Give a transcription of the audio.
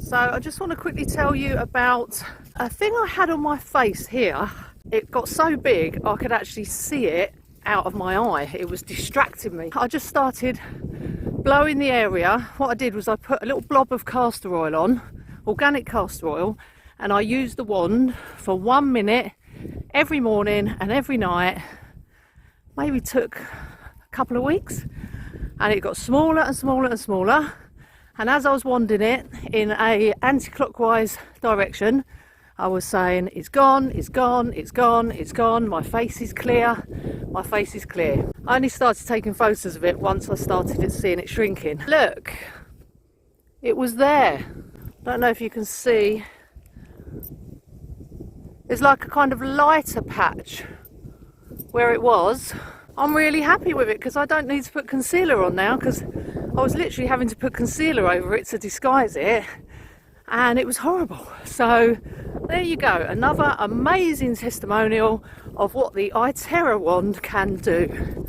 So I just want to quickly tell you about a thing I had on my face here. It got so big I could actually see it out of my eye. It was distracting me. I just started blowing the area. What I did was I put a little blob of castor oil on, organic castor oil, and I used the wand for 1 minute every morning and every night. Maybe took a couple of weeks, and it got smaller and smaller and smaller. And as I was wanding it in a anti-clockwise direction, I was saying, it's gone, it's gone, it's gone, it's gone, my face is clear, my face is clear. I only started taking photos of it once I started seeing it shrinking. Look, it was there. Don't know if you can see. There's like a kind of lighter patch where it was. I'm really happy with it because I don't need to put concealer on now, because I was literally having to put concealer over it to disguise it, and it was horrible. So there you go, another amazing testimonial of what the iTeracare wand can do.